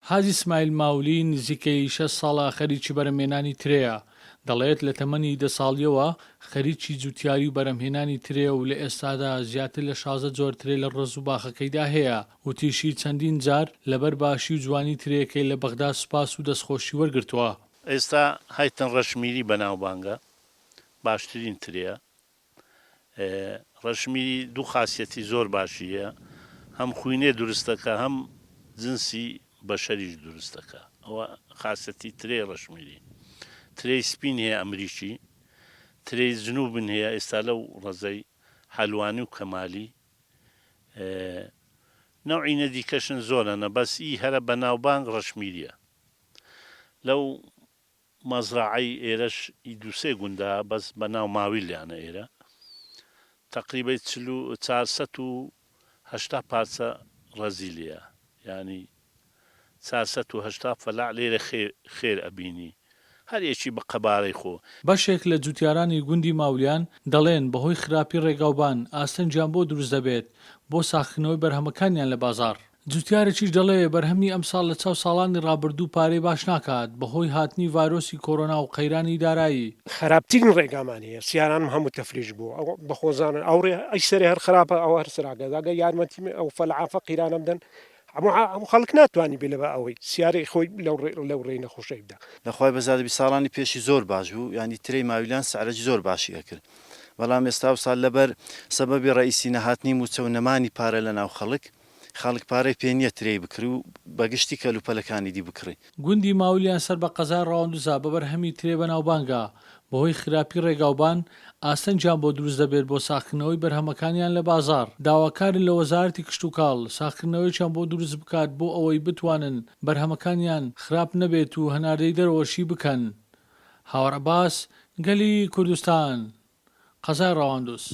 حاجی اسماعیل ماولی نزیکەی 6 ساڵە خەریکی بەرهەمهێنانی ترەیە. دەڵێت لە تەمەنی 10 ساڵیەوە خەریکی جوتیاری و بەرهەمهێنانی ترێ و لە ئێستادا زیاتر لە 16 جۆر ترێ لە ڕز و باخەکەیدا هەیە و تیشی چەندین جار لەبەر باشی و جوانی ترەکەی لە بەغدا سوپاس و دەستخۆشی وەرگرتووە. ئێستا هایتن ڕەشمیری بەناوبانگە باشترین ترەیە. ڕەشمیری دوو خاسیەتی زۆر باشیە، هەم خوینێ دروستەکە هەم جنسی بەشەریش دروستەکە. ئەوە خاسەتی ترێ ڕەشمیری. ترەی سپین هەیە ئەمریکی، ترەی جنوبن هەیە ئێستا لەو ڕەزەی حەلوانی و کەمالی. نەوعینە دیکەشن زۆرەنە بەس ئی هەرە بەناوبانگ ڕەشمیریە. لەو مەزرعەی ئێرەش ئی دووسێ گوندە بەس بەناو ماویلیانە ئێرە تقریبا 480 پارچە ڕەزیلیە، ینی 480 فەلاع لێرە خێر ئەبینی، هەر یەکی بە قەبارەی خۆ. بەشێک لە جوتیارانی گوندی ماولیان دەڵێن بەهۆی خراپی ڕێگاوبان ئاستەنجیان بۆ دروست دەبێت بۆ ساختنەوەی بەرهەمەکانیان لە بازار. جوتیارێکیش دەڵێ بەرهەمی ئەمساڵ لە چاو ساڵانی ڕابردوو پارەی باش ناکات بەهۆی هاتنی ڤایرۆسی کۆرۆنا و قەیرانی دارایی. خراپترین ڕێگامان هەیە، سیارانم هەموو تەفریش بوو ئەو بەخۆزانن ئەوڕێ ئەی سەرێ هەر خراپە ئەو هەر سراگەداگە یارمەتی ئەو فەلعافە قیرانە بدەن هەموو خەڵک ناتوانانی بێ لەبە ئەوەی سیارەی خۆی لەو ڕێی نەخۆشەی بدە. لەخوای بەزادەبی ساڵانی پێشی زۆر باش بوو، ینی ترەی ماویلان سعرەجی زۆر باشی ئەکرد، بەڵام ئێستا و ساڵ لەبەر سەبەبی ڕئیسی نەهاتنی موچە و نەمانی پارە لە ناو خەڵک پارەی پێ نییە ترەی بکری و بەگشتی کەلوپەلەکانی دی بکڕی. گوندی ماولیان سەر بە قەزای ڕەواندوزا بە بەرهەمی ترێ بەناوبانگە بەهۆی خراپی ڕێگاوبان ئاستەنجیان بۆ دروست دەبێت بۆ ساختنەوەی بەرهەمەکانیان لە بازار. داواکارن لە وەزارەتی کشت و کاڵ ساختنەوەییان بۆ دروست بکات بۆ ئەوەی بتوانن بەرهەمەکانیان خراپ نەبێت و هەناردەی دەرەوەشی بکەن. هاوڕەباس گەلی کوردستان قەزای ڕەواندوز.